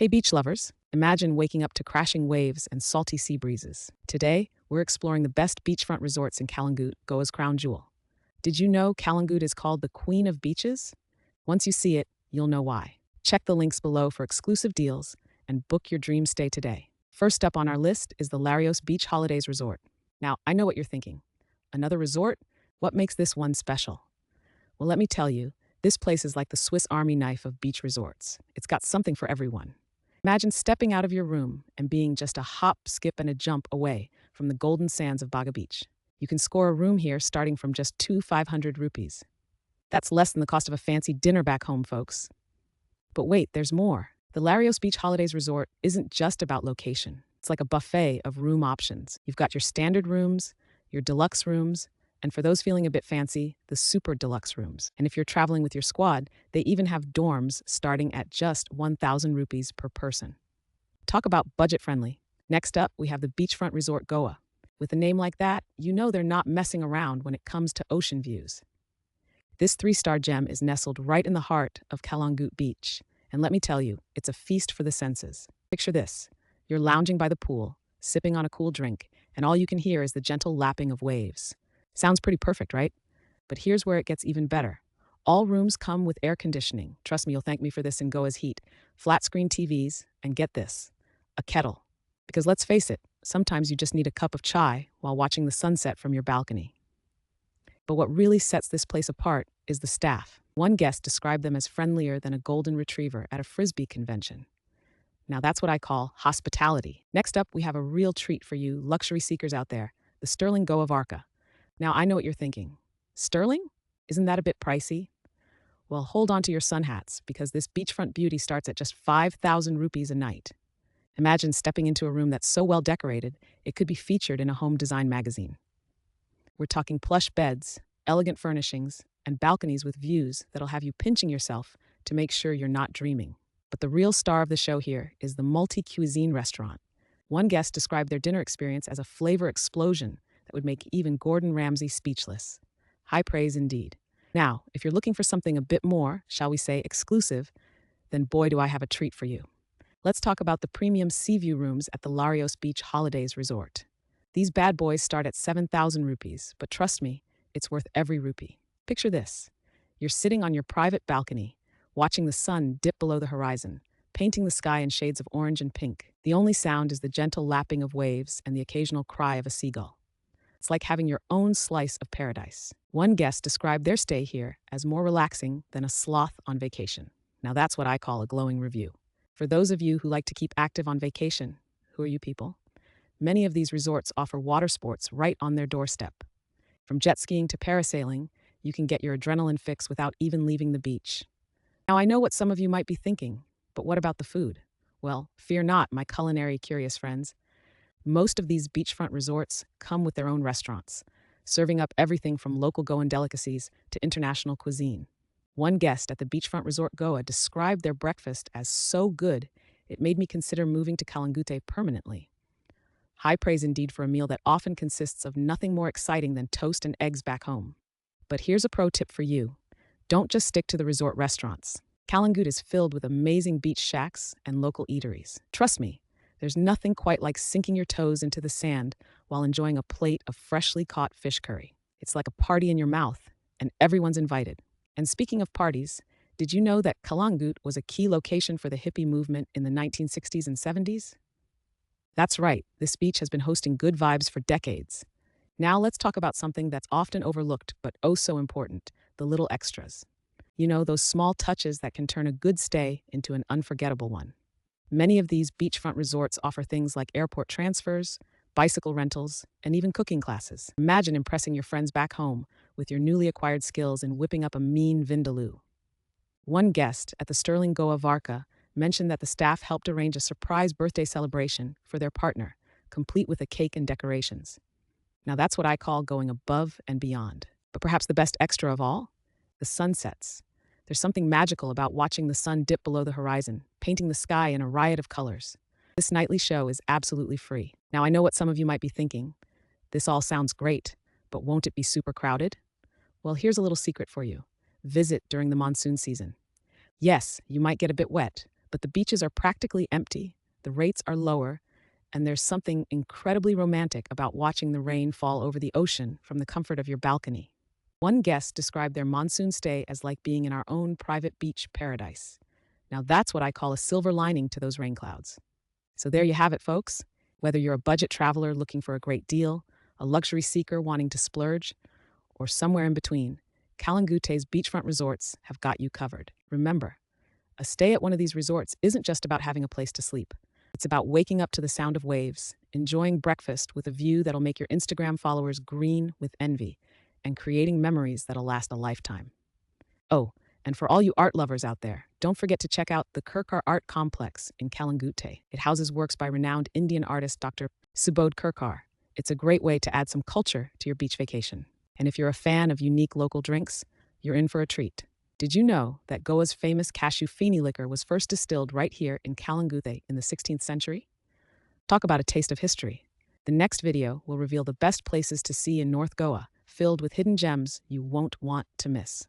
Hey, beach lovers, imagine waking up to crashing waves and salty sea breezes. Today, we're exploring the best beachfront resorts in Calangute, Goa's crown jewel. Did you know Calangute is called the Queen of Beaches? Once you see it, you'll know why. Check the links below for exclusive deals and book your dream stay today. First up on our list is the Larios Beach Holidays Resort. Now, I know what you're thinking. Another resort? What makes this one special? Well, let me tell you, this place is like the Swiss Army knife of beach resorts. It's got something for everyone. Imagine stepping out of your room and being just a hop, skip, and a jump away from the golden sands of Baga Beach. You can score a room here starting from just 500 rupees. That's less than the cost of a fancy dinner back home, folks. But wait, there's more. The Larios Beach Holidays Resort isn't just about location. It's like a buffet of room options. You've got your standard rooms, your deluxe rooms, and for those feeling a bit fancy, the super deluxe rooms. And if you're traveling with your squad, they even have dorms starting at just 1,000 rupees per person. Talk about budget-friendly. Next up, we have the Beachfront Resort Goa. With a name like that, you know they're not messing around when it comes to ocean views. This 3-star gem is nestled right in the heart of Calangute Beach. And let me tell you, it's a feast for the senses. Picture this. You're lounging by the pool, sipping on a cool drink, and all you can hear is the gentle lapping of waves. Sounds pretty perfect, right? But here's where it gets even better. All rooms come with air conditioning. Trust me, you'll thank me for this in Goa's heat. Flat screen TVs, and get this, a kettle. Because let's face it, sometimes you just need a cup of chai while watching the sunset from your balcony. But what really sets this place apart is the staff. One guest described them as friendlier than a golden retriever at a frisbee convention. Now that's what I call hospitality. Next up, we have a real treat for you luxury seekers out there, the sterling Goa Varca. Now, I know what you're thinking. Sterling? Isn't that a bit pricey? Well, hold on to your sun hats, because this beachfront beauty starts at just 5,000 rupees a night. Imagine stepping into a room that's so well decorated, it could be featured in a home design magazine. We're talking plush beds, elegant furnishings, and balconies with views that'll have you pinching yourself to make sure you're not dreaming. But the real star of the show here is the multi-cuisine restaurant. One guest described their dinner experience as a flavor explosion that would make even Gordon Ramsay speechless. High praise indeed. Now, if you're looking for something a bit more, shall we say exclusive, then boy do I have a treat for you. Let's talk about the premium sea view rooms at the Larios Beach Holidays Resort. These bad boys start at 7,000 rupees, but trust me, it's worth every rupee. Picture this. You're sitting on your private balcony, watching the sun dip below the horizon, painting the sky in shades of orange and pink. The only sound is the gentle lapping of waves and the occasional cry of a seagull. It's like having your own slice of paradise. One guest described their stay here as more relaxing than a sloth on vacation. Now that's what I call a glowing review. For those of you who like to keep active on vacation, who are you people? Many of these resorts offer water sports right on their doorstep. From jet skiing to parasailing, you can get your adrenaline fix without even leaving the beach. Now I know what some of you might be thinking, but what about the food? Well, fear not, my culinary curious friends. Most of these beachfront resorts come with their own restaurants, serving up everything from local Goan delicacies to international cuisine. One guest at the Beachfront Resort Goa described their breakfast as so good, it made me consider moving to Calangute permanently. High praise indeed for a meal that often consists of nothing more exciting than toast and eggs back home. But here's a pro tip for you. Don't just stick to the resort restaurants. Calangute is filled with amazing beach shacks and local eateries. Trust me, there's nothing quite like sinking your toes into the sand while enjoying a plate of freshly caught fish curry. It's like a party in your mouth, and everyone's invited. And speaking of parties, did you know that Calangute was a key location for the hippie movement in the 1960s and 70s? That's right, this beach has been hosting good vibes for decades. Now let's talk about something that's often overlooked but oh so important, the little extras. You know, those small touches that can turn a good stay into an unforgettable one. Many of these beachfront resorts offer things like airport transfers, bicycle rentals, and even cooking classes. Imagine impressing your friends back home with your newly acquired skills in whipping up a mean vindaloo. One guest at the sterling Goa Varca mentioned that the staff helped arrange a surprise birthday celebration for their partner, complete with a cake and decorations. Now that's what I call going above and beyond. But perhaps the best extra of all? The sunsets. There's something magical about watching the sun dip below the horizon, painting the sky in a riot of colors. This nightly show is absolutely free. Now I know what some of you might be thinking. This all sounds great, but won't it be super crowded? Well, here's a little secret for you. Visit during the monsoon season. Yes, you might get a bit wet, but the beaches are practically empty, the rates are lower, and there's something incredibly romantic about watching the rain fall over the ocean from the comfort of your balcony. One guest described their monsoon stay as like being in our own private beach paradise. Now that's what I call a silver lining to those rain clouds. So there you have it, folks. Whether you're a budget traveler looking for a great deal, a luxury seeker wanting to splurge, or somewhere in between, Calangute's beachfront resorts have got you covered. Remember, a stay at one of these resorts isn't just about having a place to sleep. It's about waking up to the sound of waves, enjoying breakfast with a view that'll make your Instagram followers green with envy, and creating memories that'll last a lifetime. Oh, and for all you art lovers out there, don't forget to check out the Kirkar Art Complex in Calangute. It houses works by renowned Indian artist Dr. Subodh Kirkar. It's a great way to add some culture to your beach vacation. And if you're a fan of unique local drinks, you're in for a treat. Did you know that Goa's famous cashew fini liquor was first distilled right here in Calangute in the 16th century? Talk about a taste of history. The next video will reveal the best places to see in North Goa, filled with hidden gems you won't want to miss.